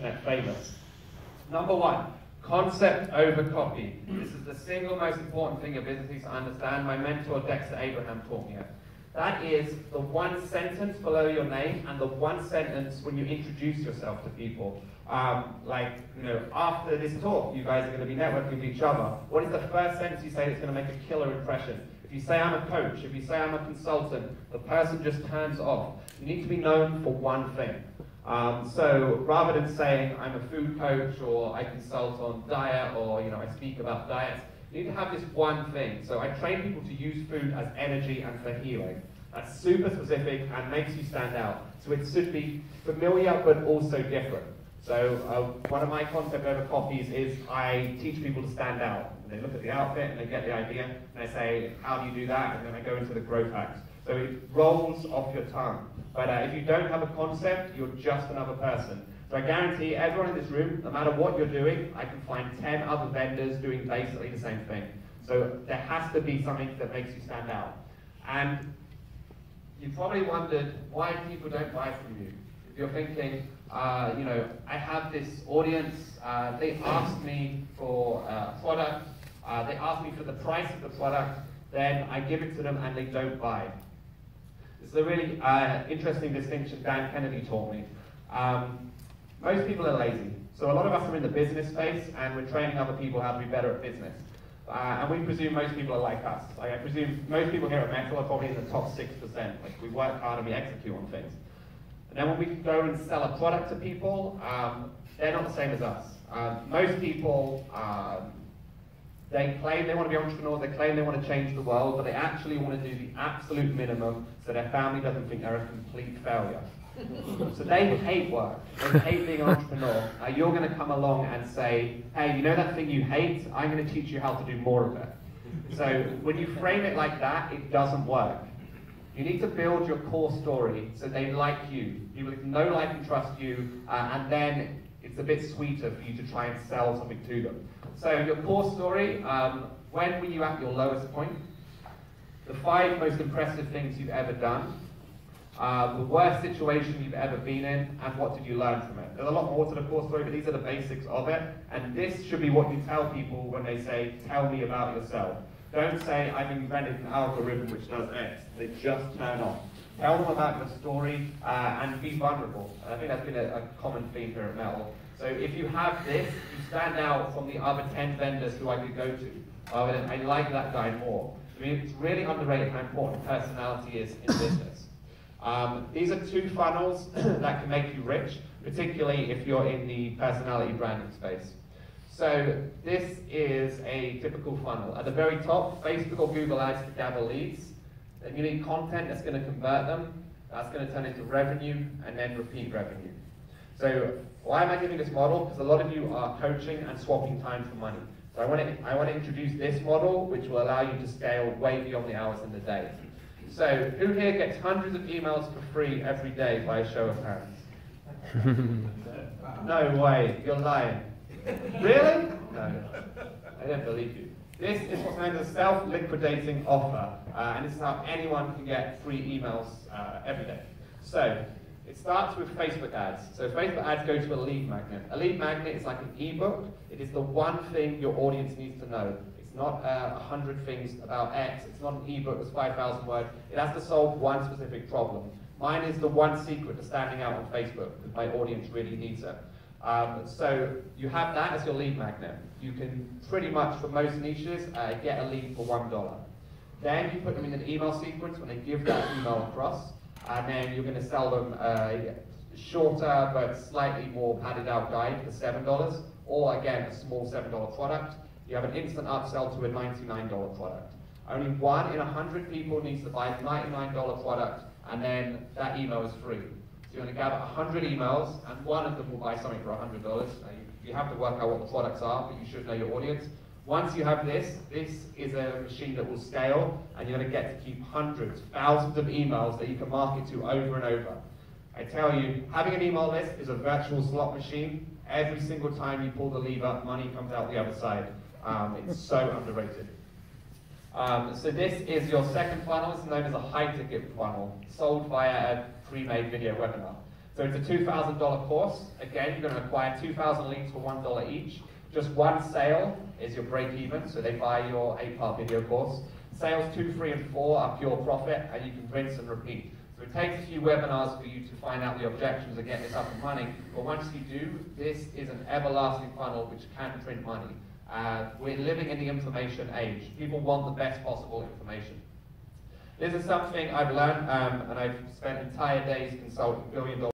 internet famous. Number one, concept over copy. This is the single most important thing your business needs to understand. My mentor Dexter Abraham taught me it. That is the one sentence below your name and the one sentence when you introduce yourself to people. After this talk, you guys are going to be networking with each other. What is the first sentence you say that's going to make a killer impression? If you say I'm a coach, if you say I'm a consultant, the person just turns off. You need to be known for one thing. So rather than saying I'm a food coach or I consult on diet or I speak about diets, you need to have this one thing. So I train people to use food as energy and for healing. That's super specific and makes you stand out. So it should be familiar but also different. So one of my concept over copies is I teach people to stand out. They look at the outfit and they get the idea and they say, how do you do that? And then I go into the growth hacks. So it rolls off your tongue. But if you don't have a concept, you're just another person. So I guarantee everyone in this room, no matter what you're doing, I can find 10 other vendors doing basically the same thing. So there has to be something that makes you stand out. And you probably wondered why people don't buy from you. If you're thinking, I have this audience, they ask me for a product, they ask me for the price of the product, then I give it to them and they don't buy. This is a really interesting distinction Dan Kennedy taught me. Most people are lazy. So a lot of us are in the business space and we're training other people how to be better at business. And we presume most people are like us. I presume most people here at Metal are probably in the top 6%. We work hard and we execute on things. And then when we go and sell a product to people, they're not the same as us. Most people, they claim they want to be entrepreneurs, they claim they want to change the world, but they actually want to do the absolute minimum so their family doesn't think they're a complete failure. So they hate work, they hate being an entrepreneur. You're going to come along and say, hey, you know that thing you hate? I'm going to teach you how to do more of it. So when you frame it like that, it doesn't work. You need to build your core story so they like you. People know, like, and trust you, and then it's a bit sweeter for you to try and sell something to them. So your core story, when were you at your lowest point? The 5 most impressive things you've ever done, the worst situation you've ever been in, and what did you learn from it? There's a lot more to the core story, but these are the basics of it, and this should be what you tell people when they say, tell me about yourself. Don't say, I've invented an algorithm which does X. They just turn off. Tell them about your story and be vulnerable. I think that's been a common theme here at Metal. So if you have this, you stand out from the other 10 vendors who I could go to. I like that guy more. I mean, it's really underrated how important personality is in business. These are 2 funnels that can make you rich, particularly if you're in the personality branding space. So this is a typical funnel. At the very top, Facebook or Google Ads to gather leads. Then you need content that's going to convert them. That's going to turn into revenue and then repeat revenue. So why am I giving this model? Because a lot of you are coaching and swapping time for money. So I want to introduce this model, which will allow you to scale way beyond the hours in the day. So who here gets hundreds of emails for free every day by a show of hands? No way, you're lying. Really? No, I don't believe you. This is what's known as a self-liquidating offer, and this is how anyone can get free emails every day. So it starts with Facebook ads. So Facebook ads go to a lead magnet. A lead magnet is like an ebook. It is the one thing your audience needs to know. It's not 100 things about X. It's not an ebook that's 5,000 words. It has to solve one specific problem. Mine is the one secret to standing out on Facebook, because my audience really needs it. So you have that as your lead magnet. You can pretty much, for most niches, get a lead for $1. Then you put them in an email sequence when they give that email across, and then you're going to sell them a shorter but slightly more padded out guide for $7, or again, a small $7 product. You have an instant upsell to a $99 product. Only 1 in 100 people needs to buy a $99 product, and then that email is free. So you're going to gather 100 emails, and 1 of them will buy something for $100. You have to work out what the products are, but you should know your audience. Once you have this, this is a machine that will scale, and you're going to get to keep hundreds, thousands of emails that you can market to over and over. I tell you, having an email list is a virtual slot machine. Every single time you pull the lever, money comes out the other side. It's so underrated. So this is your second funnel. It's known as a high-ticket funnel, sold via a pre-made video webinar. So it's a $2,000 course. Again, you're going to acquire 2,000 leads for $1 each. Just one sale is your break even, so they buy your 8-part video course. Sales 2, 3, and 4 are pure profit, and you can rinse and repeat. So it takes a few webinars for you to find out the objections and get this up and running, but once you do, this is an everlasting funnel which can print money. We're living in the information age. People want the best possible information. This is something I've learned, and I've spent entire days consulting billion-dollar